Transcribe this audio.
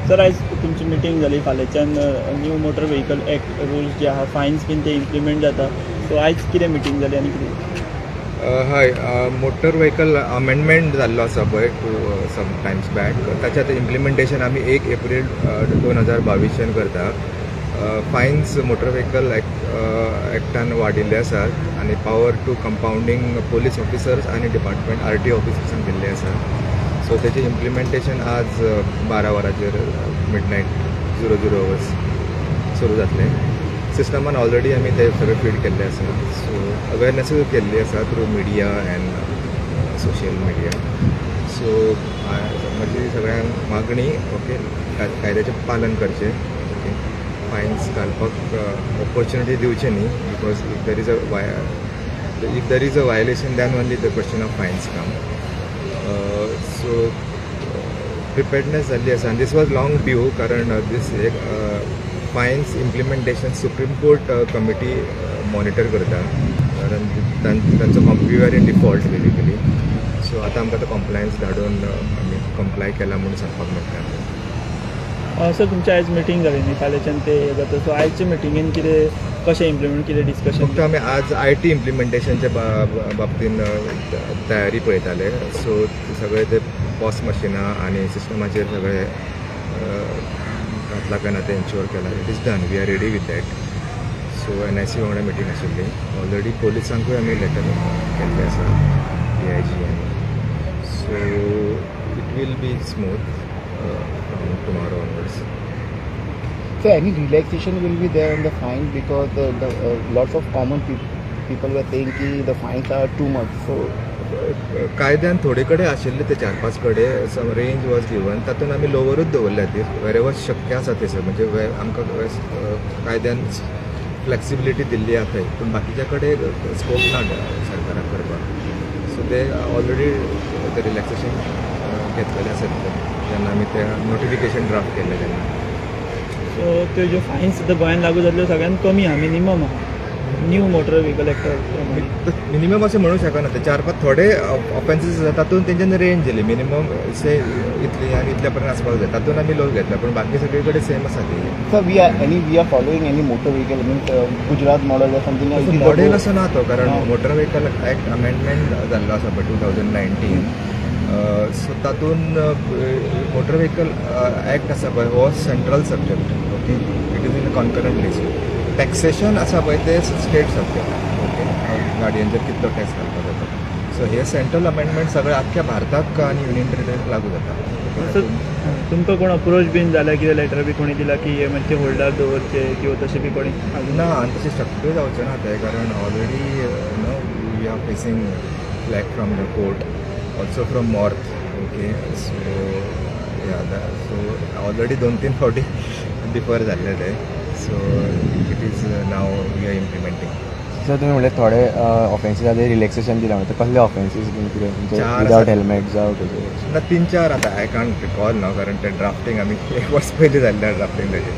Sir आयज तुमची meeting जाली फाल्यांच्यान new motor vehicle act rules जे आहा फायन्स बीन ते इम्प्लिमेंट जाता सो आयज कितें मिटींग जाली आनी कितें हय मोटर व्हेकल अमेंडमेंट जाल्लो आसा पळय टू सम टायम्स बॅक ताचें इम्प्लिमेंटेशन आमी 1 एप्रील 2022 करता. फायन्स मोटर व्हेकल एक्टान वाडिल्ले आसात आनी पावर टू कंपाउंडींग पोलीस ऑफिसर्स आनी डिपार्टमेंट RTO ऑफिसर्सांक दिल्ले आसा. सो तेजें इम्प्लिमेंटेशन आज 12 वरांचेर मिडनायट 00 hours सुरू जातलें. सिस्टमान ऑलरेडी आमी ते सगळें फीड केल्ले आसा. सो अवेरनसूय केल्ली आसा through media end social media. So म्हजी सगळ्यांक मागणी ओके कायद्याचें पालन करचें. ओके फायन्स घालपाक ऑपॉर्च्युनिटी दिवचे न्ही because if there is a violation then only the question of fines come. So preparedness जाल्ली आसा आनी दीस वॉज लाँग ड्यू कारण दीस एक finance implementation supreme court committee monitor करता कारण तांचो we are in default basically. So आतां आमकां तो कम्प्लायन्स धाडून आमी कंप्लाय केला म्हणून सांगपाक मेळटा. सर तुमची आयज मिटींग जाली न्ही फाल्यांच्यान ते हे जाता सो आयजचे मिटिंगेन कितें कशें इम्प्लिमेंट कितें डिस्कशन फक्त आमी आज IT इम्प्लिमेंटेशनच्या बाबतीन तयारी पळयताले. सो सगळे ते पॉस मशिनां आनी सिस्टमाचेर सगळे घातला काय ना ते एन्श्योर केला. It is done we are ready with that. So NIC वांगडा मिटींग आशिल्ली ऑलरेडी पोलिसांकूय आमी लेटर केल्लें आसा DIG आनी. So it will be smooth from tomorrow onwards. So any relaxation will be there on the fine because lots of common people were saying कि the fines are too much. So कायद्यान थोडे कडेन आशिल्ले ते 4-5 कडेन सम range was given तातूंत आमी लोवरूच दवरल्या ती वेरेवर शक्य आसा थंयसर म्हणजे आमकां कायद्यान फ्लेक्सिबिलिटी दिल्ली आसा थंय पूण बाकीच्या कडेन स्कोप ना सरकाराक करपाक. सो ते ऑलरेडी ते रिलॅक्सेशन घेतलेले आसात जेन्ना आमी ते नोटिफिकेशन ड्राफ्ट केल्ले तेन्ना. सो त्यो ज्यो फायन्स आतां गोंयान लागू जाल्ल्यो सगळ्यान कमी आहा मिनिमम आहा न्यू मोटर व्हेकल एक्टा मिनिमम अशें म्हणूंक शकना ते 4-5 थोडे ऑफेन्सीस आसा तातूंत तेंच्यानी रेंज दिली मिनिमम से इतली आनी इतल्या पर्यंत आसपाक जाय तातूंत आमी लोक घेतला पूण बाकी सगळे कडेन सेम आसा ती. sir we are following any motor vehicle means Gujarat model or something like that. Model असो ना तो कारण मोटर व्हेकल एक्ट अमेंडमेंट जाल्लो आसा पळय 2019. सो तातूंत मोटर व्हेकल एक्ट आसा पळय हो central subject. Okay it is in concurrent list. Taxation आसा पळय ते स्टेट सब्जेक्ट. ओके गाडयांचेर कितलो टॅक्स घालपाक जाता. सो हे सेंट्रल अमेंडमेंट सगळे आख्ख्या भारताक आनी युनियन टेरिटरीक लागू जाता. सर तुमकां कोण अप्रोच बीन जाला कितें लेटर बी कोणी दिला की हे मातशे होल्डार दवरचे किंवा तशें बी कोणी ना आनी तशें शक्य जावचें ना तें कारण already we are facing flak from the court also from north. Okay so already 2-3 फावटी डिफर जाल्ले ते. So it is now we are implementing. Sir तुम्ही म्हणले थोडे ऑफेन्सीस आतां रिलॅक्सेशन दिला म्हणजे कसले ऑफेन्सीस कितें चार विदाउट हेल्मेट जावं ना 3-4 आतां आय कांट रिकॉल ना कारण ते ड्राफ्टींग आमी 1 वर्स पयलीं जाल्लें ड्राफ्टींग तेजें.